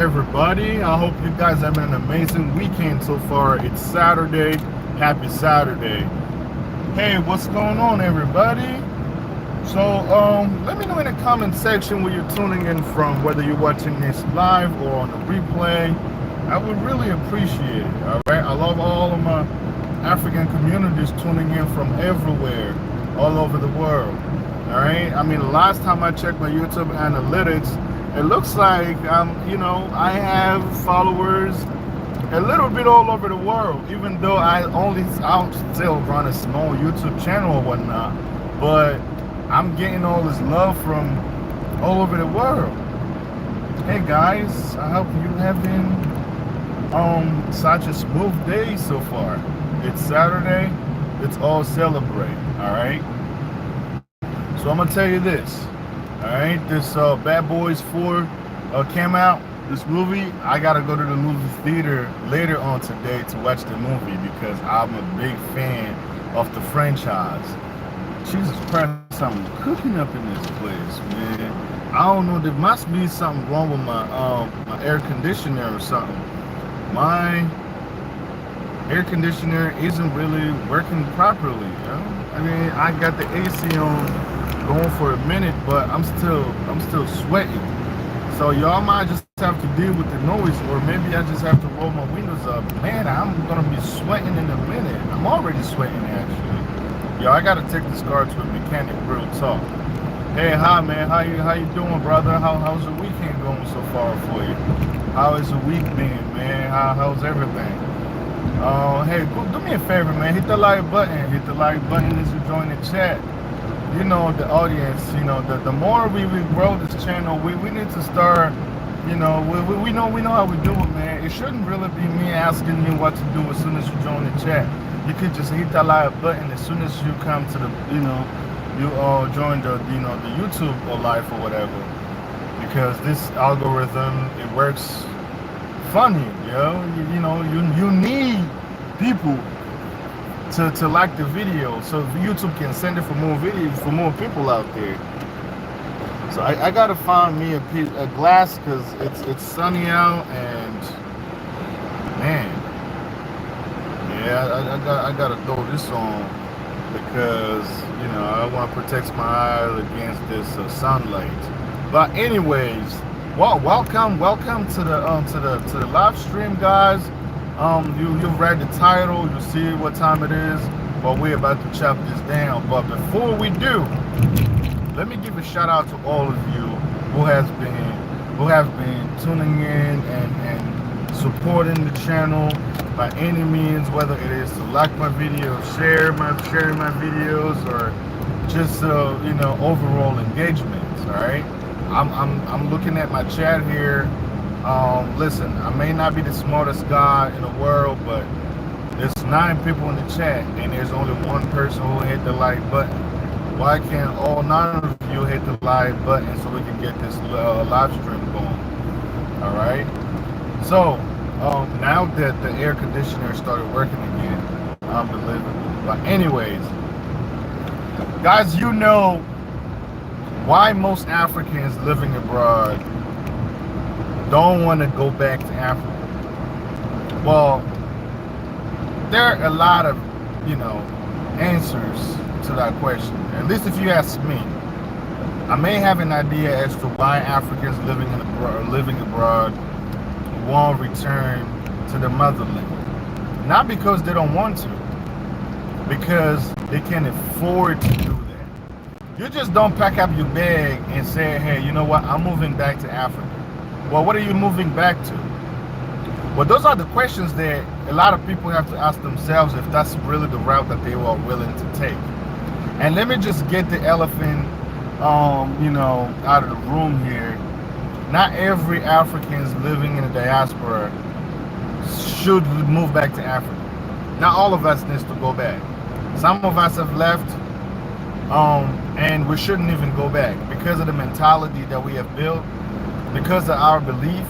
everybody. I hope you guys have an amazing weekend so far. It's Saturday. Happy Saturday. Hey, what's going on, everybody? Let me know in the comment section where you're tuning in from, whether you're watching this live or on the replay. I would really appreciate it. All right. I love all of my African communities tuning in from everywhere, all over the world. All right. I mean, the last time I checked my YouTube analytics, it looks like I have followers a little bit all over the world, even though I'll still run a small YouTube channel or whatnot, but I'm getting all this love from all over the world. Hey guys, I hope you having such a smooth day so far. It's Saturday, let's all celebrate. All right, so I'm gonna tell you this. All right, this Bad Boys 4 came out. This movie, I gotta go to the movie theater later on today to watch the movie because I'm a big fan of the franchise. Jesus Christ, I'm cooking up in this place, man. I don't know, there must be something wrong with my air conditioner or something. My air conditioner isn't really working properly, you know? I mean, I got the AC on going for a minute, but I'm still sweating. So y'all might just have to deal with the noise, or maybe I just have to roll my windows up. Man, I'm gonna be sweating in a minute. I'm already sweating actually. Yo, I gotta take this car to a mechanic real talk. Hey, hi man, how you doing, brother? How's the weekend going so far for you? How is the week been, man? How's everything? Hey, do me a favor, man. Hit the like button. Hit the like button as you join the chat. You know, the audience, you know, the more we grow this channel, we need to start, you know, we know how we do it, man. It shouldn't really be me asking you what to do as soon as you join the chat. You could just hit that like button as soon as you come to the, you join the, the YouTube or live or whatever. Because this algorithm, it works funny, you need people to like the video, so YouTube can send it for more videos for more people out there. So I gotta find me a glass because it's sunny out, and man, yeah, I gotta throw this on because I want to protect my eyes against this sunlight. But anyways, welcome to the live stream, guys. You've read the title, you see what time it is, but we're about to chop this down. But before we do, let me give a shout out to all of you who have been tuning in and supporting the channel by any means, whether it is to like my videos, sharing my videos, or just overall engagement. All right, I'm looking at my chat here. Listen, I may not be the smartest guy in the world, but there's 9 people in the chat and there's only one person who hit the like button. Why can't all 9 of you hit the like button so we can get this live stream going? All right. So now that the air conditioner started working again, unbelievable. But anyways, guys, you know why most Africans living abroad don't want to go back to Africa. Well, there are a lot of, answers to that question. At least if you ask me, I may have an idea as to why Africans living abroad won't return to the motherland. Not because they don't want to, because they can't afford to do that. You just don't pack up your bag and say, hey, you know what, I'm moving back to Africa. Well, what are you moving back to? Well, those are the questions that a lot of people have to ask themselves if that's really the route that they were willing to take. And let me just get the elephant, out of the room here. Not every African living in the diaspora should move back to Africa. Not all of us needs to go back. Some of us have left, and we shouldn't even go back because of the mentality that we have built, because of our belief.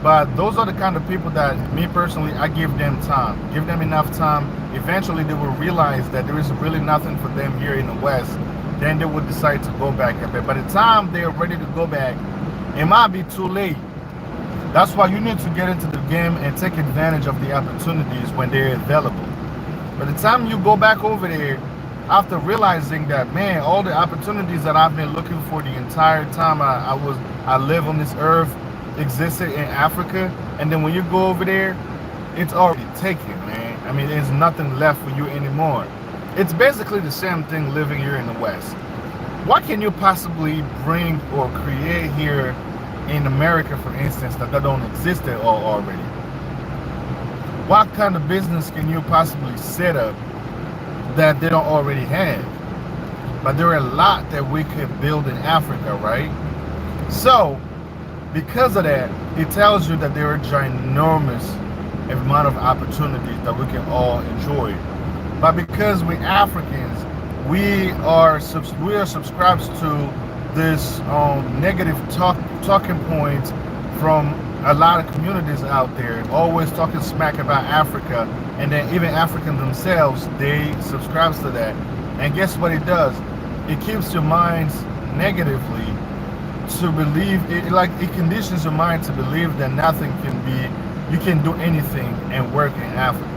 But those are the kind of people that, me personally, I give them time. Give them enough time. Eventually they will realize that there is really nothing for them here in the West. Then they will decide to go back. But by the time they are ready to go back, it might be too late. That's why you need to get into the game and take advantage of the opportunities when they're available. By the time you go back over there, after realizing that, man, all the opportunities that I've been looking for the entire time I live on this earth existed in Africa, and then when you go over there, it's already taken, man. I mean, there's nothing left for you anymore. It's basically the same thing living here in the West. What can you possibly bring or create here in America, for instance, that don't exist at all already? What kind of business can you possibly set up that they don't already have? But there are a lot that we could build in Africa, right? So, because of that, it tells you that there are ginormous amount of opportunities that we can all enjoy. But because we Africans, we are subscribed to this negative talking points from a lot of communities out there, always talking smack about Africa, and then even Africans themselves, they subscribe to that. And guess what it does? It keeps your minds negatively to believe it, like it conditions your mind to believe that nothing can be, you can do anything and work in Africa.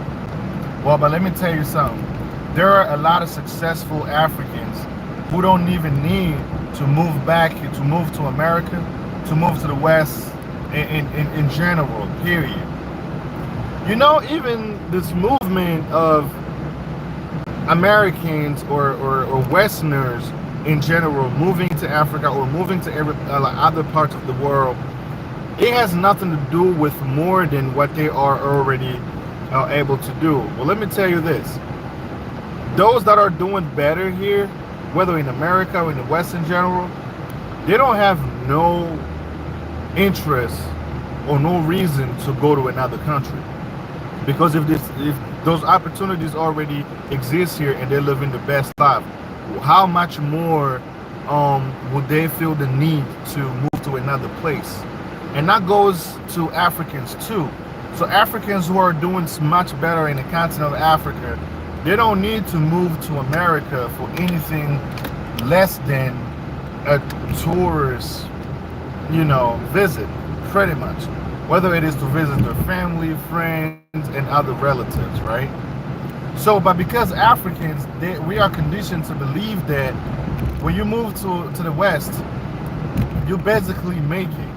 Well, but let me tell you something. There are a lot of successful Africans who don't even need to move back, to move to America, to move to the West in general, period. You know, even this movement of Americans or Westerners in general moving to Africa or moving to other parts of the world, it has nothing to do with more than what they are already able to do. Well, let me tell you this. Those that are doing better here, whether in America or in the West in general, they don't have no interest or no reason to go to another country. Because if those opportunities already exist here and they're living the best life, how much more would they feel the need to move to another place? And that goes to Africans too. So Africans who are doing much better in the continent of Africa, they don't need to move to America for anything less than a tourist, visit, pretty much. Whether it is to visit their family, friends, and other relatives, right? So, but because Africans, we are conditioned to believe that when you move to the West, you basically make it.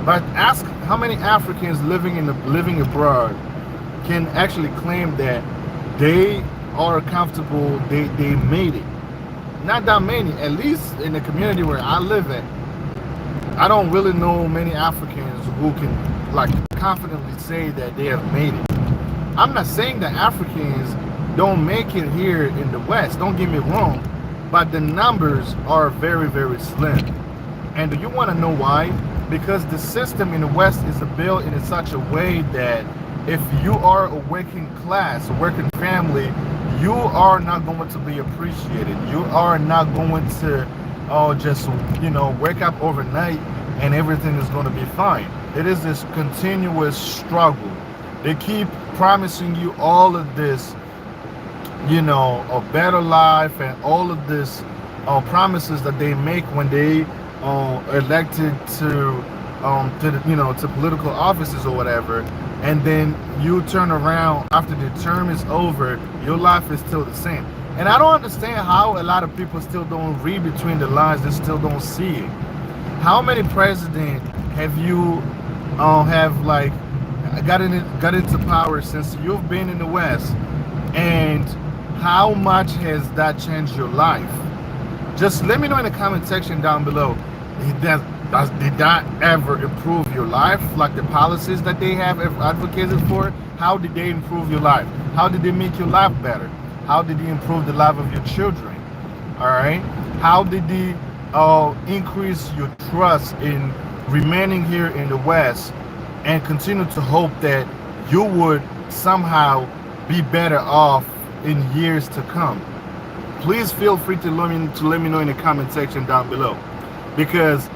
But ask how many Africans living abroad can actually claim that they are comfortable, they made it. Not that many, at least in the community where I live at. I don't really know many Africans who can confidently say that they have made it. I'm not saying that Africans don't make it here in the West, don't get me wrong, but the numbers are very, very slim. And do you want to know why? Because the system in the West is built in such a way that if you are a working class, a working family, you are not going to be appreciated. You are not going to just wake up overnight and everything is going to be fine. It is this continuous struggle. They keep promising you all of this, a better life and all of this promises that they make when they elected to political offices or whatever, and then you turn around after the term is over, your life is still the same. And I don't understand how a lot of people still don't read between the lines, they still don't see it. How many presidents have you got into power since you've been in the West, and how much has that changed your life? Just let me know in the comment section down below. Did that ever improve your life? Like the policies that they have advocated for, how did they improve your life? How did they make your life better? How did they improve the life of your children? All right. How did they increase your trust in remaining here in the West and continue to hope that you would somehow be better off in years to come? Please feel free to let me know in the comment section down below, because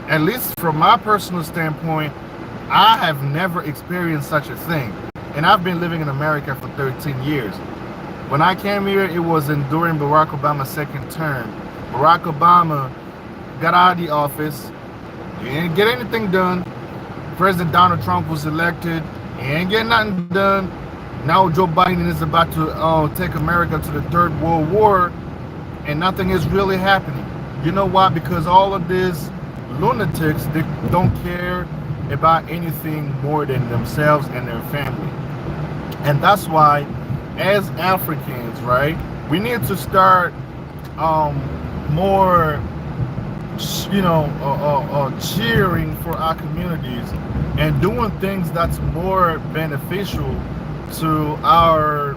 at least from my personal standpoint, I have never experienced such a thing. And I've been living in America for 13 years. When I came here, it was during Barack Obama's second term. Barack Obama got out of the office, didn't get anything done. President Donald Trump was elected. He ain't getting nothing done. Now Joe Biden is about to take America to the Third World War, and nothing is really happening. You know why? Because all of these lunatics, they don't care about anything more than themselves and their family. And that's why, as Africans, right, we need to start more, cheering for our communities and doing things that's more beneficial to our,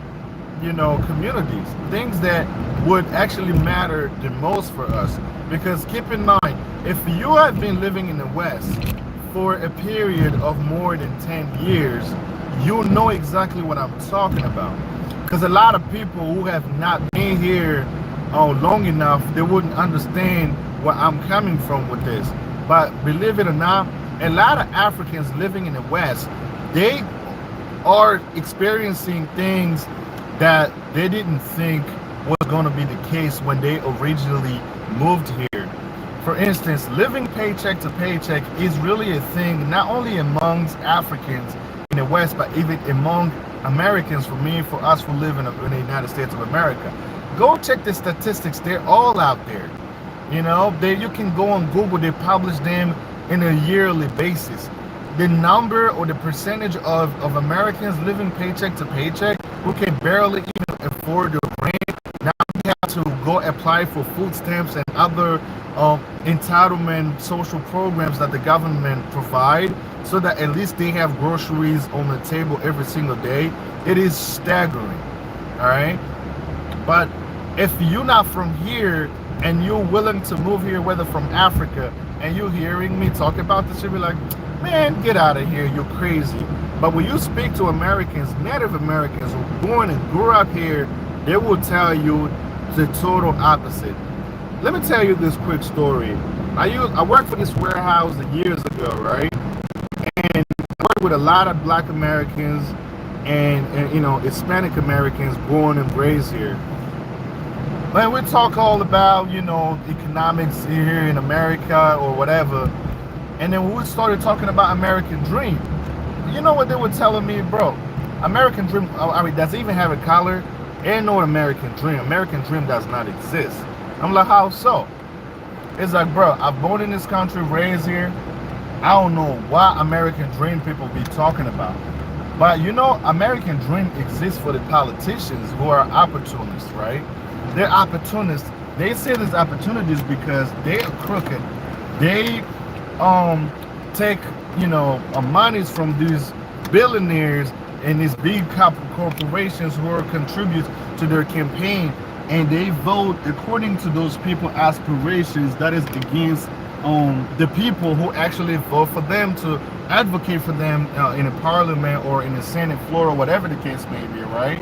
communities. Things that would actually matter the most for us. Because keep in mind, if you have been living in the West for a period of more than 10 years, you know exactly what I'm talking about. Because a lot of people who have not been here long enough, they wouldn't understand where I'm coming from with this. But believe it or not, a lot of Africans living in the West, they are experiencing things that they didn't think was going to be the case when they originally moved here. For instance, living paycheck to paycheck is really a thing not only amongst Africans in the West, but even among Americans, for us who live in the United States of America. Go check the statistics. They're all out there. You can go on Google. They publish them in a yearly basis. The number or the percentage of Americans living paycheck to paycheck who can barely even afford the rent, now we have to go apply for food stamps and other entitlement social programs that the government provide, so that at least they have groceries on the table every single day. It is staggering. All right. But if you're not from here and you're willing to move here, whether from Africa, and you're hearing me talk about this, you'll be like, man, get out of here, you're crazy. But when you speak to Americans, Native Americans who were born and grew up here, they will tell you the total opposite. Let me tell you this quick story. I worked for this warehouse years ago, right? And I worked with a lot of Black Americans and Hispanic Americans born and raised here. When we talk all about, economics here in America or whatever, and then we started talking about American Dream. You know what they were telling me, bro? American Dream, does it even have a color? Ain't no American Dream. American Dream does not exist. I'm like, how so? It's like, bro, I'm born in this country, raised here. I don't know what American Dream people be talking about. But American Dream exists for the politicians who are opportunists, right? They're opportunists. They say there's opportunities because they are crooked. They take monies from these billionaires and these big corporations who contribute to their campaign, and they vote according to those people's aspirations. That is against the people who actually vote for them to advocate for them in a parliament or in the Senate floor or whatever the case may be, right?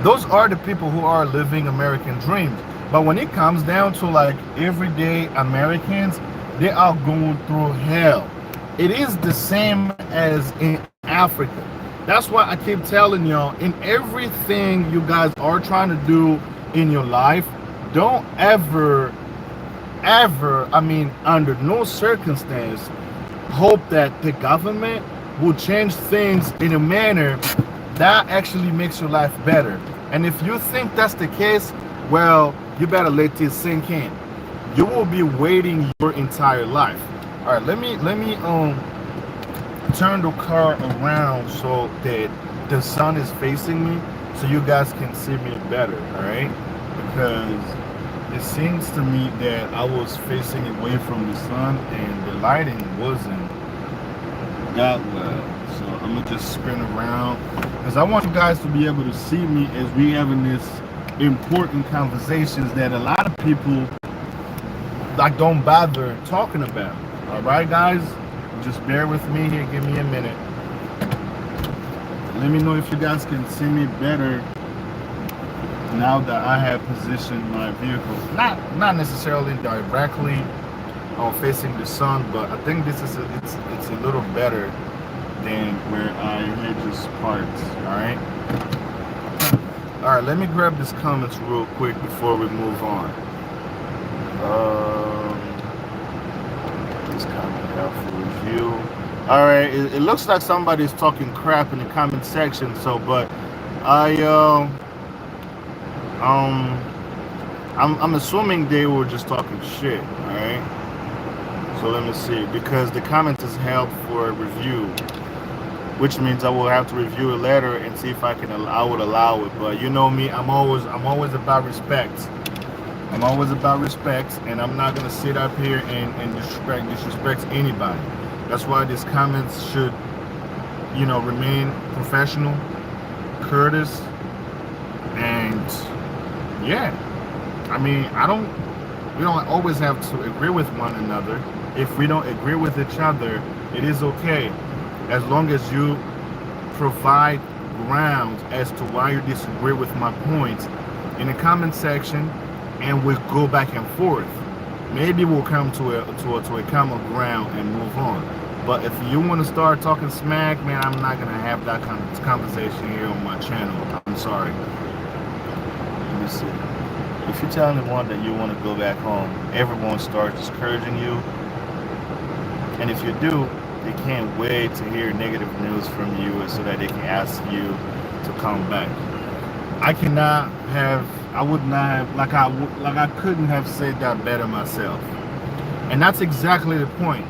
Those are the people who are living American dreams. But when it comes down to like everyday Americans, they are going through hell. It is the same as in Africa. That's why I keep telling y'all, in everything you guys are trying to do in your life, don't ever, under no circumstance, hope that the government will change things in a manner that actually makes your life better. And if you think that's the case, well, you better let this sink in. You will be waiting your entire life. All right, let me turn the car around so that the sun is facing me, so you guys can see me better. All right, because it seems to me that I was facing away from the sun and the lighting wasn't that well. So I'm gonna just spin around because I want you guys to be able to see me as we having this important conversations that a lot of people don't bother talking about. All right, guys, just bear with me here. Give me a minute. Let me know if you guys can see me better now that I have positioned my vehicle, not necessarily directly facing the sun, but I think this is it's a little better than where I had just parked. All right, let me grab this comments real quick before we move on. This comment out for review. All right, it looks like somebody's talking crap in the comment section. So, but I um I'm assuming they were just talking shit. All right. So let me see, because the comment is held for review, which means I will have to review it later and see if I would allow it. But you know me, I'm always about respect. I'm always about respect, and I'm not gonna sit up here and disrespect anybody. That's why these comments should, remain professional, courteous, and yeah. I mean, we don't always have to agree with one another. If we don't agree with each other, it is okay, as long as you provide grounds as to why you disagree with my points in the comment section, and we'll go back and forth. Maybe we'll come to a common ground and move on. But if you want to start talking smack, man, I'm not gonna have that kind of conversation here on my channel. I'm sorry. Let me see. If you tell anyone that you want to go back home, everyone starts discouraging you. And if you do, they can't wait to hear negative news from you so that they can ask you to come back. I would not have, I couldn't have said that better myself. And that's exactly the point.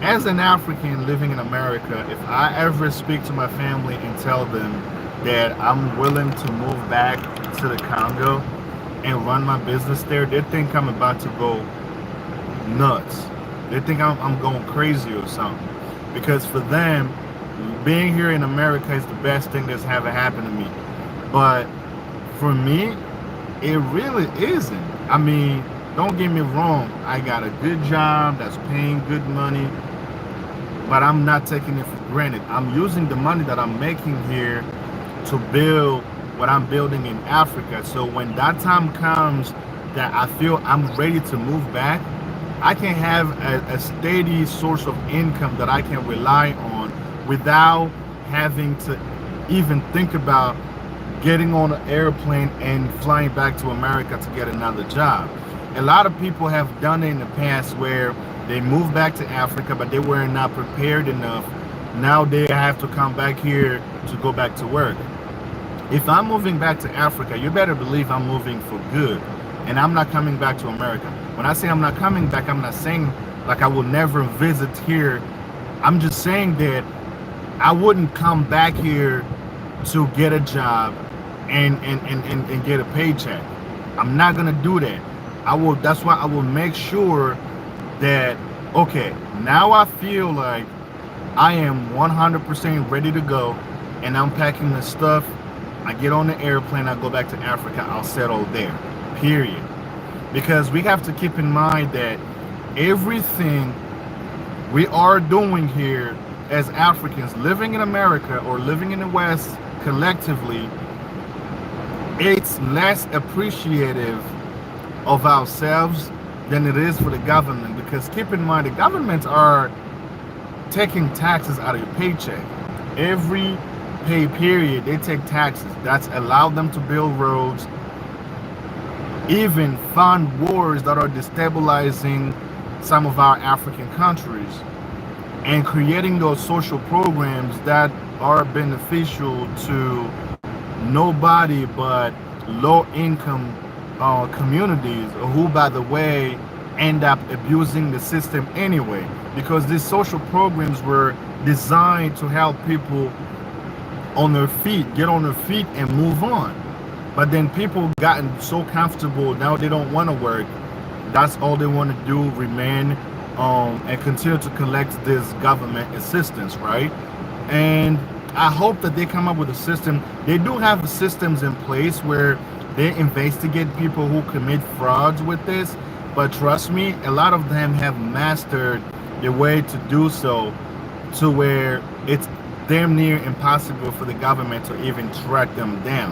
As an African living in America, if I ever speak to my family and tell them that I'm willing to move back to the Congo and run my business there, they think I'm about to go nuts. They think I'm going crazy or something. Because for them, being here in America is the best thing that's ever happened to me. But for me, it really isn't. I mean, don't get me wrong. I got a good job that's paying good money, but I'm not taking it for granted. I'm using the money that I'm making here to build what I'm building in Africa. So when that time comes that I feel I'm ready to move back, I can have a steady source of income that I can rely on without having to even think about getting on an airplane and flying back to America to get another job. A lot of people have done it in the past where they moved back to Africa, but they were not prepared enough. Now they have to come back here to go back to work. If I'm moving back to Africa, you better believe I'm moving for good. And I'm not coming back to America. When I say I'm not coming back, I'm not saying like I will never visit here. I'm just saying that I wouldn't come back here to get a job and get a paycheck. I'm not gonna do that. That's why I will make sure that, okay, now I feel like I am 100% ready to go, and I'm packing the stuff. I get on the airplane, I go back to Africa, I'll settle there, period. Because we have to keep in mind that everything we are doing here as Africans living in America or living in the West collectively, it's less appreciative of ourselves than it is for the government. Because keep in mind, the governments are taking taxes out of your paycheck. Every pay period, they take taxes. That's allowed them to build roads, even fund wars that are destabilizing some of our African countries, and creating those social programs that are beneficial to nobody but low-income communities, who, by the way, end up abusing the system anyway, because these social programs were designed to help people on their feet, get on their feet and move on. But then people gotten so comfortable, now they don't want to work. That's all they want to do, remain and continue to collect this government assistance, right? And I hope that they come up with a system. They do have systems in place where they investigate people who commit frauds with this, but trust me, a lot of them have mastered the way to do so, to where it's damn near impossible for the government to even track them down.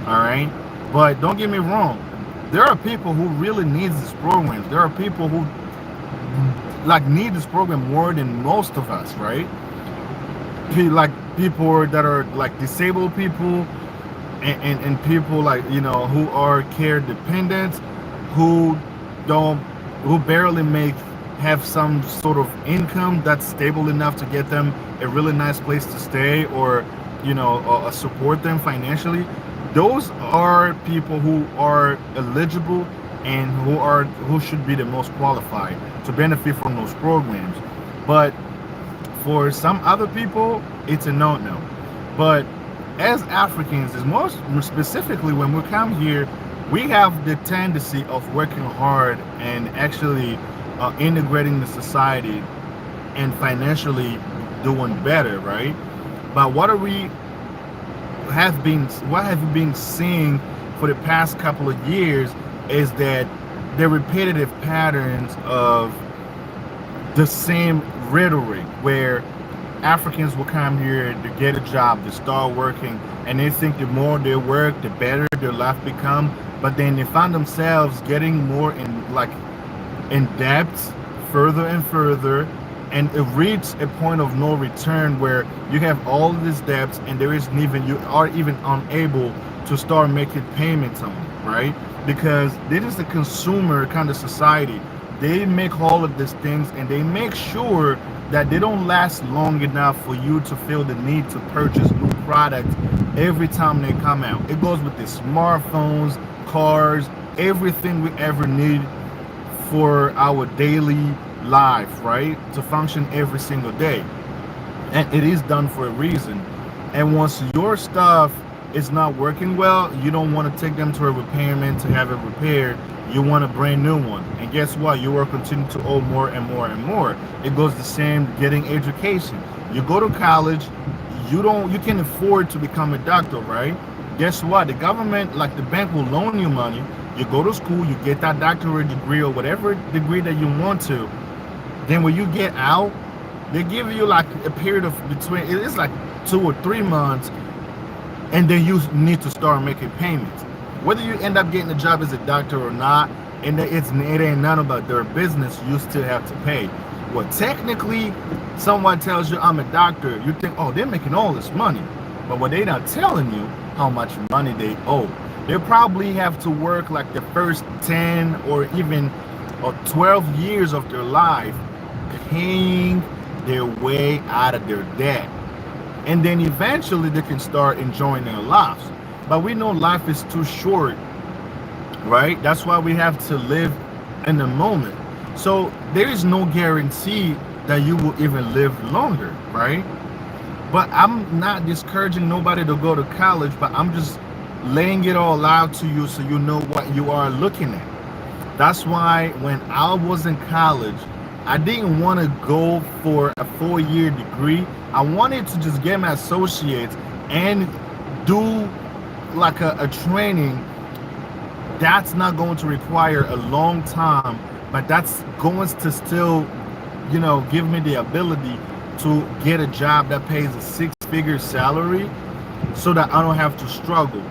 All right, but don't get me wrong, there are people who really need this program. There are people who need this program more than most of us, right? Like people that are like disabled people, and people who are care dependent, who barely make have some sort of income that's stable enough to get them a really nice place to stay, or support them financially. Those are people who are eligible and who should be the most qualified to benefit from those programs. But for some other people, it's a no-no. But as Africans, is most specifically when we come here, we have the tendency of working hard and actually integrating the society and financially doing better, right? But what have you been seeing for the past couple of years is that the repetitive patterns of the same rhetoric where Africans will come here to get a job, to start working, and they think the more they work, the better their life become. But then they find themselves getting more in debt, further and further, and it reaches a point of no return where you have all of these debts, and you are even unable to start making payments on it, right? Because this is a consumer kind of society. They make all of these things, and they make sure that they don't last long enough for you to feel the need to purchase new products every time they come out. It goes with the smartphones, cars, everything we ever need for our daily life, right? To function every single day. And it is done for a reason. And once your stuff is not working well, you don't want to take them to a repairman to have it repaired. You want a brand new one. And guess what? You will continue to owe more and more and more. It goes the same getting education. You go to college, you can afford to become a doctor, right? Guess what? The government, like the bank, will loan you money. You go to school, you get that doctorate degree or whatever degree that you want to. Then when you get out, they give you like a period of it's like 2 or 3 months, and then you need to start making payments. Whether you end up getting a job as a doctor or not, and it ain't none about their business, you still have to pay. Well, technically, someone tells you I'm a doctor, you think, oh, they're making all this money. But what they're not telling you how much money they owe. They probably have to work like the first 10 or even 12 years of their life paying their way out of their debt. And then eventually they can start enjoying their lives. But we know life is too short, right? That's why we have to live in the moment. So there is no guarantee that you will even live longer, right? But I'm not discouraging nobody to go to college, but I'm just laying it all out to you so you know what you are looking at. That's why when I was in college, I didn't want to go for a 4-year degree. I wanted to just get my associates and do like a training that's not going to require a long time, but that's going to still, give me the ability to get a job that pays a 6-figure salary so that I don't have to struggle.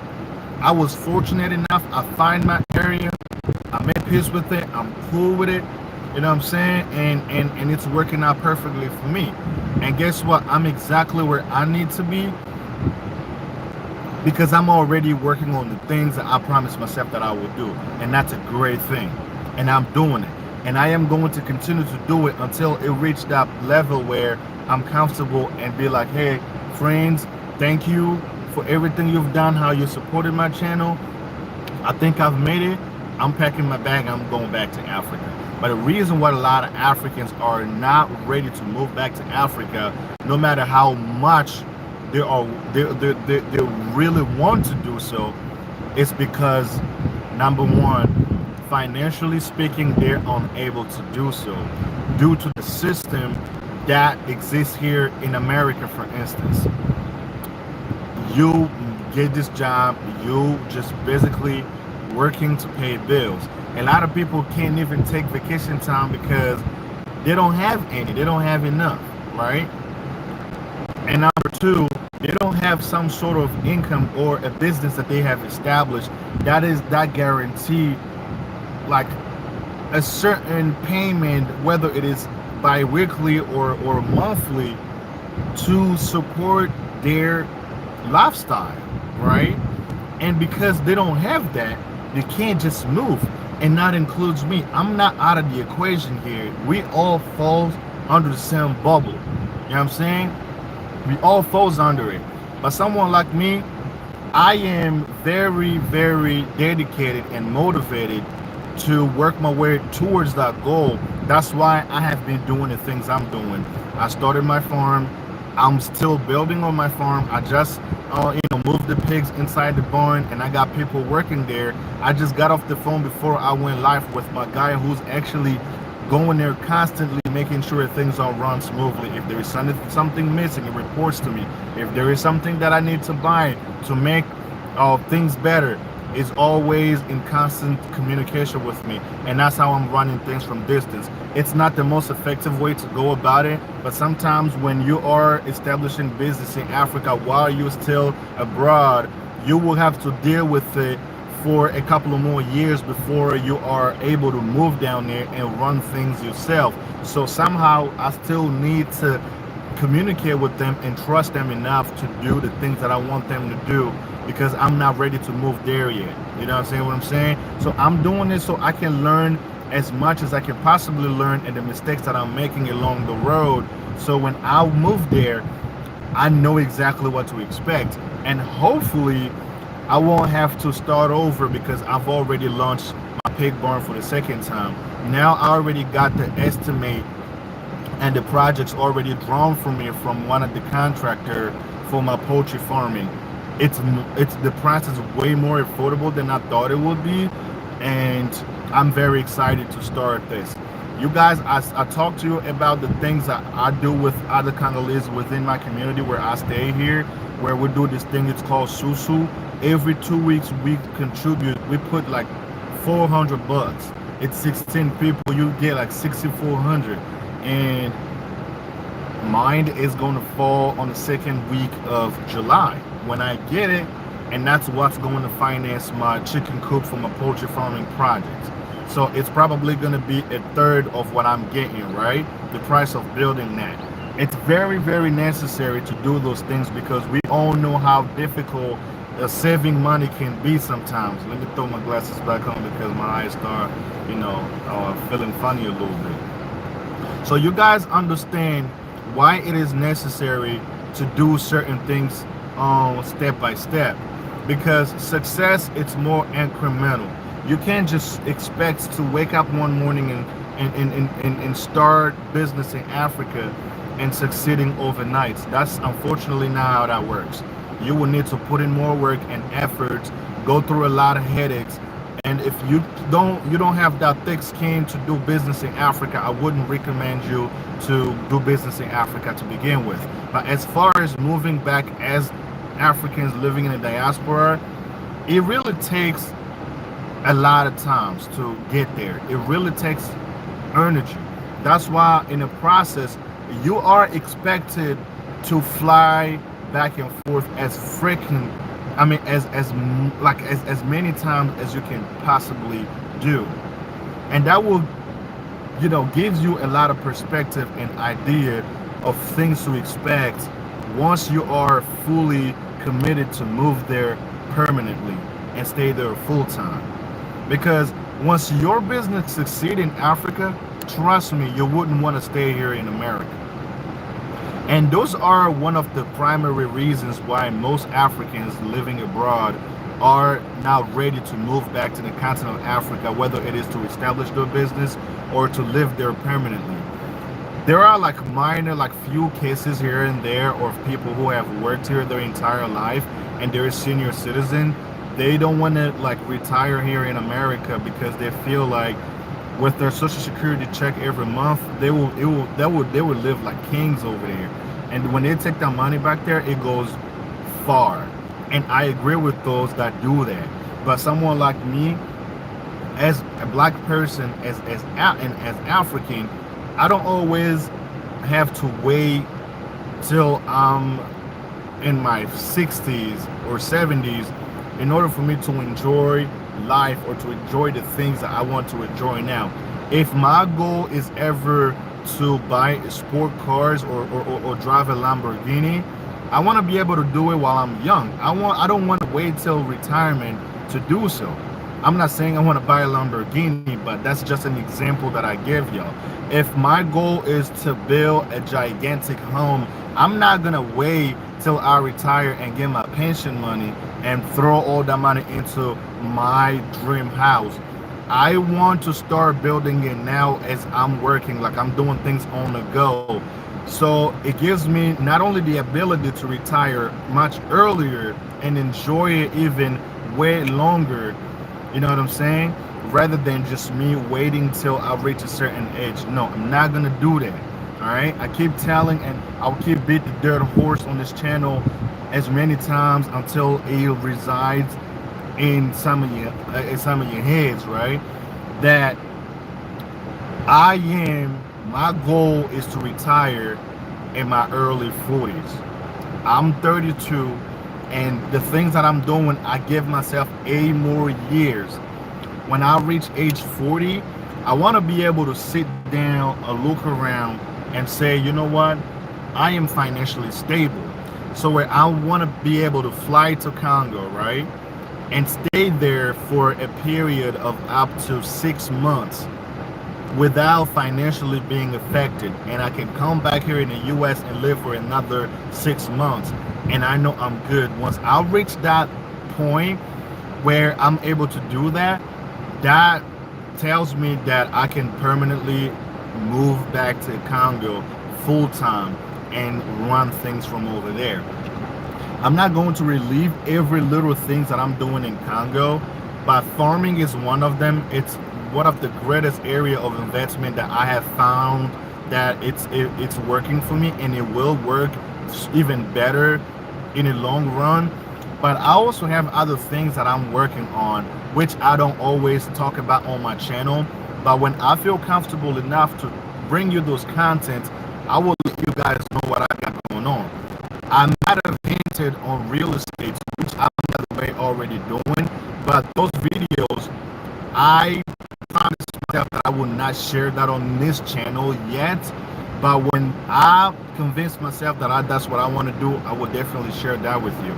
I was fortunate enough, I find my area, I made peace with it, I'm cool with it, you know what I'm saying? And it's working out perfectly for me. And guess what? I'm exactly where I need to be because I'm already working on the things that I promised myself that I would do. And that's a great thing. And I'm doing it. And I am going to continue to do it until it reaches that level where I'm comfortable and be like, hey, friends, thank you for everything you've done, how you supported my channel. I think I've made it. I'm packing my bag. I'm going back to Africa. But the reason why a lot of Africans are not ready to move back to Africa, no matter how much they really want to do so, is because, number one, financially speaking, they're unable to do so due to the system that exists here in America. For instance, you get this job, you just basically working to pay bills. A lot of people can't even take vacation time because they don't have any, they don't have enough, right? And number two, they don't have some sort of income or a business that they have established that guarantee like a certain payment, whether it is bi-weekly or monthly, to support their lifestyle, right? And because they don't have that, they can't just move. and that includes me. I'm not out of the equation here. We all fall under the same bubble. You know what I'm saying? We all falls under it. But someone like me, I am very, very dedicated and motivated to work my way towards that goal. That's why I have been doing the things I'm doing. I started my farm. I'm still building on my farm. I just, moved the pigs inside the barn, and I got people working there. I just got off the phone before I went live with my guy who's actually going there constantly, making sure things are run smoothly. If there is something missing, it reports to me. If there is something that I need to buy to make things better, is always in constant communication with me, and that's how I'm running things from distance. It's not the most effective way to go about it, but sometimes when you are establishing business in Africa while you're still abroad, you will have to deal with it for a couple of more years before you are able to move down there and run things yourself. So somehow I still need to communicate with them and trust them enough to do the things that I want them to do, because I'm not ready to move there yet. You know what I'm saying? So I'm doing this so I can learn as much as I can possibly learn, and the mistakes that I'm making along the road. So when I move there, I know exactly what to expect. And hopefully I won't have to start over, because I've already launched my pig barn for the second time. Now I already got the estimate and the project's already drawn for me from one of the contractor for my poultry farming. It's the price is way more affordable than I thought it would be, and I'm very excited to start this. You guys, I talked to you about the things that I do with other Congolese within my community where I stay here, where we do this thing. It's called Susu. Every 2 weeks we contribute. We put like $400. It's 16 people. You get like 6,400, and mine is going to fall on the second week of July when I get it, and that's what's going to finance my chicken coop for my poultry farming project. So it's probably going to be a third of what I'm getting, right? The price of building that. It's very, very necessary to do those things, because we all know how difficult saving money can be sometimes. Let me throw my glasses back on because my eyes start, feeling funny a little bit. So you guys understand why it is necessary to do certain things step by step, because success, it's more incremental. You can't just expect to wake up one morning and start business in Africa and succeeding overnight. That's unfortunately not how that works. You will need to put in more work and effort, go through a lot of headaches. And if you don't have that thick skin to do business in Africa, I wouldn't recommend you to do business in Africa to begin with. But as far as moving back as Africans living in the diaspora, it really takes a lot of times to get there. It really takes energy. That's why in the process, you are expected to fly back and forth as freaking, as many times as you can possibly do. And that will, gives you a lot of perspective and idea of things to expect once you are fully committed to move there permanently and stay there full time. Because once your business succeeds in Africa, trust me, you wouldn't want to stay here in America. And those are one of the primary reasons why most Africans living abroad are now ready to move back to the continent of Africa, whether it is to establish their business or to live there permanently. There are minor, few cases here and there of people who have worked here their entire life and they're a senior citizen. They don't want to retire here in America because they feel like with their social security check every month, they will live like kings over there. And when they take their money back there, it goes far. And I agree with those that do that. But someone like me, as a black person, as African, I don't always have to wait till I'm in my 60s or 70s in order for me to enjoy life or to enjoy the things that I want to enjoy now. If my goal is ever to buy sport cars or drive a Lamborghini, I want to be able to do it while I'm young. I don't want to wait till retirement to do so. I'm not saying I want to buy a Lamborghini, but that's just an example that I give y'all. If my goal is to build a gigantic home, I'm not gonna wait till I retire and get my pension money and throw all that money into my dream house. I want to start building it now as I'm working, like I'm doing things on the go. So it gives me not only the ability to retire much earlier and enjoy it even way longer, you know what I'm saying? Rather than just me waiting till I reach a certain age. No, I'm not gonna do that. All right. I keep telling, and I'll keep beat the dead horse on this channel as many times until it resides in some of your heads, right? That my goal is to retire in my early 40s. I'm 32, and the things that I'm doing, I give myself 8 more years. When I reach age 40, I want to be able to sit down or look around and say, you know what? I am financially stable. So where I want to be able to fly to Congo, right? And stay there for a period of up to 6 months without financially being affected, and I can come back here in the US and live for another 6 months, and I know I'm good. Once I reach that point where I'm able to do that, that tells me that I can permanently move back to Congo full time and run things from over there. I'm not going to relieve every little things that I'm doing in Congo, but farming is one of them. It's one of the greatest area of investment that I have found that it's working for me, and it will work even better in the long run. But I also have other things that I'm working on, which I don't always talk about on my channel. But when I feel comfortable enough to bring you those contents, I will let you guys know what I got going on. I might have hinted on real estate, which I'm, by the way, already doing. But those videos, I promised myself that I will not share that on this channel yet. But when I convince myself that that's what I want to do, I will definitely share that with you.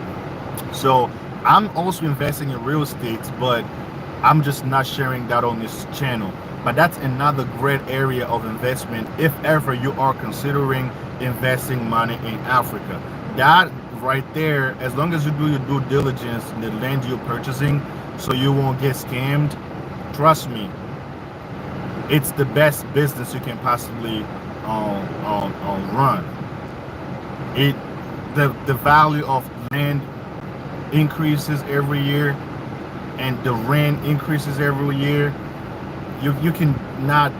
So I'm also investing in real estate, but I'm just not sharing that on this channel. But that's another great area of investment if ever you are considering investing money in Africa. That right there, as long as you do your due diligence in the land you're purchasing so you won't get scammed, trust me, it's the best business you can possibly run. It the value of land increases every year, and the rent increases every year. You can not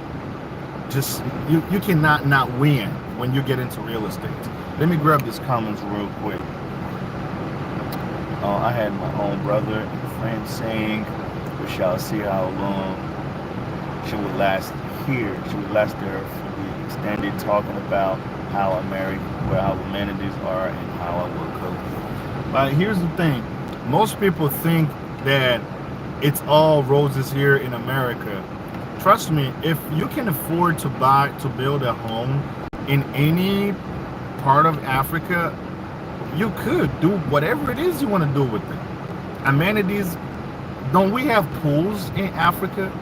just you cannot not win when you get into real estate. Let me grab these comments real quick. I had my own brother and friend saying we shall see how long she would last here. She would last there for the extended, talking about how I married, where our amenities are, and how I will cook. But here's the thing. Most people think that it's all roses here in America. Trust me, if you can afford to build a home in any part of Africa, you could do whatever it is you want to do with it. Amenities, don't we have pools in Africa?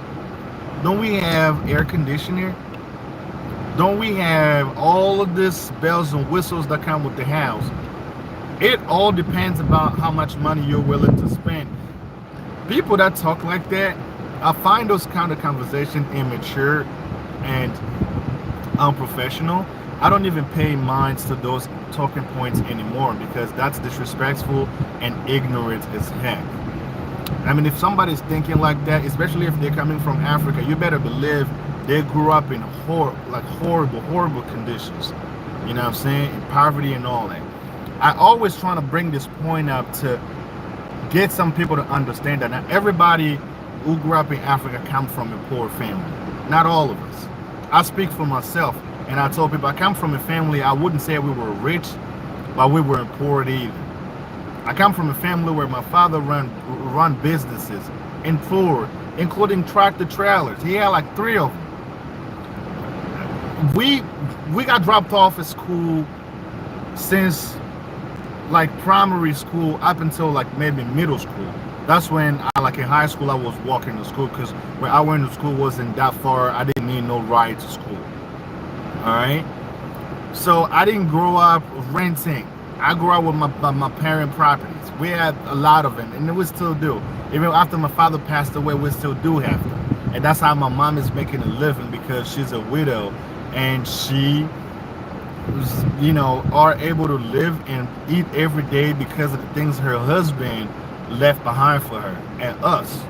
Don't we have air conditioner? Don't we have all of this bells and whistles that come with the house? It all depends about how much money you're willing to spend. People that talk like that, I find those kind of conversations immature and unprofessional. I don't even pay minds to those talking points anymore because that's disrespectful and ignorant as heck. I mean, if somebody's thinking like that, especially if they're coming from Africa, you better believe they grew up in horrible conditions. You know what I'm saying? In poverty and all that. I always try to bring this point up to get some people to understand that not everybody who grew up in Africa come from a poor family. Not all of us. I speak for myself, and I told people I come from a family, I wouldn't say we were rich, but we weren't poor either. I come from a family where my father run businesses in Florida, including tractor trailers. He had like 3 of them. We got dropped off at school since like primary school up until like maybe middle school. That's when I, like in high school, I was walking to school because where I went to school wasn't that far. I didn't need no ride to school. All right. So I didn't grow up renting. I grew up with my parent properties. We had a lot of them, and we still do. Even after my father passed away, we still do have them. And that's how my mom is making a living because she's a widow, and she, are able to live and eat every day because of the things her husband left behind for her and us.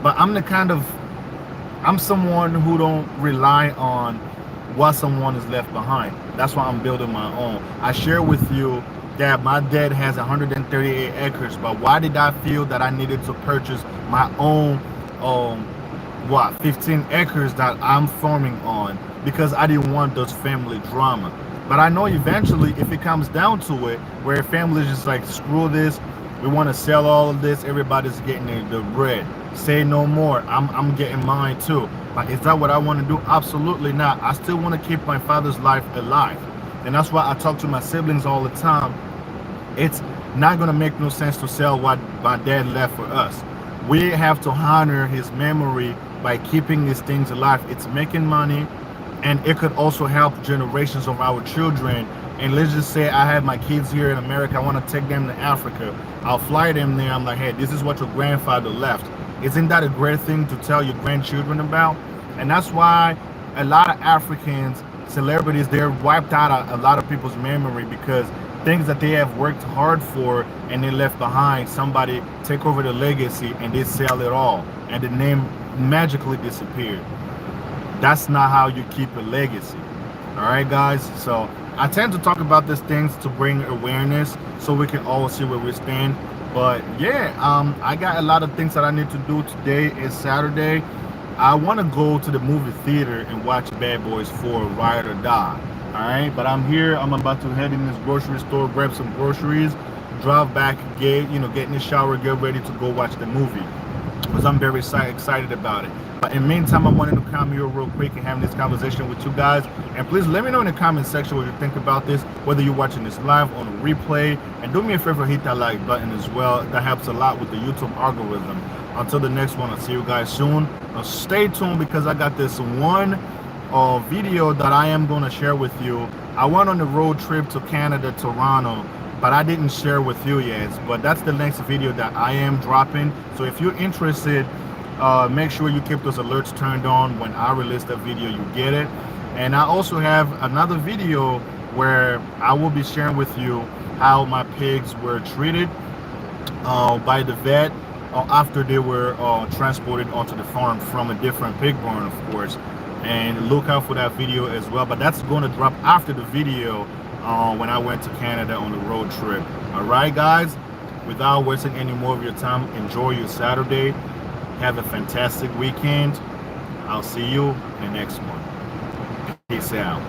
But I'm someone who don't rely on what someone is left behind. That's why I'm building my own. I share with you that my dad has 138 acres, but why did I feel that I needed to purchase my own 15 acres that I'm farming on? Because I didn't want those family drama. But I know eventually if it comes down to it, where families just like, screw this, we want to sell all of this, everybody's getting the bread. Say no more. I'm getting mine too. But is that what I want to do? Absolutely not. I still want to keep my father's life alive. And that's why I talk to my siblings all the time. It's not going to make no sense to sell what my dad left for us. We have to honor his memory by keeping these things alive. It's making money, and it could also help generations of our children. And let's just say I have my kids here in America, I want to take them to Africa. I'll fly them there. I'm like, hey, this is what your grandfather left. Isn't that a great thing to tell your grandchildren about? And that's why a lot of Africans, celebrities, they're wiped out of a lot of people's memory because things that they have worked hard for and they left behind, somebody take over the legacy and they sell it all. And the name magically disappeared. That's not how you keep a legacy. All right, guys. So I tend to talk about these things to bring awareness so we can all see where we stand. But yeah, I got a lot of things that I need to do today. Is Saturday. I want to go to the movie theater and watch Bad Boys 4 Ride or Die. All right, but I'm here. I'm about to head in this grocery store, grab some groceries, drive back, get in the shower, get ready to go watch the movie because I'm very excited about it. But in the meantime, I wanted to come here real quick and have this conversation with you guys. And please let me know in the comment section what you think about this, whether you're watching this live on a replay. And do me a favor, hit that like button as well. That helps a lot with the YouTube algorithm. Until the next one, I'll see you guys soon. Now stay tuned because I got this one video that I am going to share with you. I went on the road trip to Canada, Toronto, but I didn't share with you yet. But that's the next video that I am dropping. So if you're interested, make sure you keep those alerts turned on. When I release the video, you get it. And I also have another video where I will be sharing with you how my pigs were treated by the vet after they were transported onto the farm from a different pig barn, of course. And look out for that video as well. But that's going to drop after the video when I went to Canada on the road trip. All right, guys, without wasting any more of your time, enjoy your Saturday. Have a fantastic weekend. I'll see you in the next one. Peace out.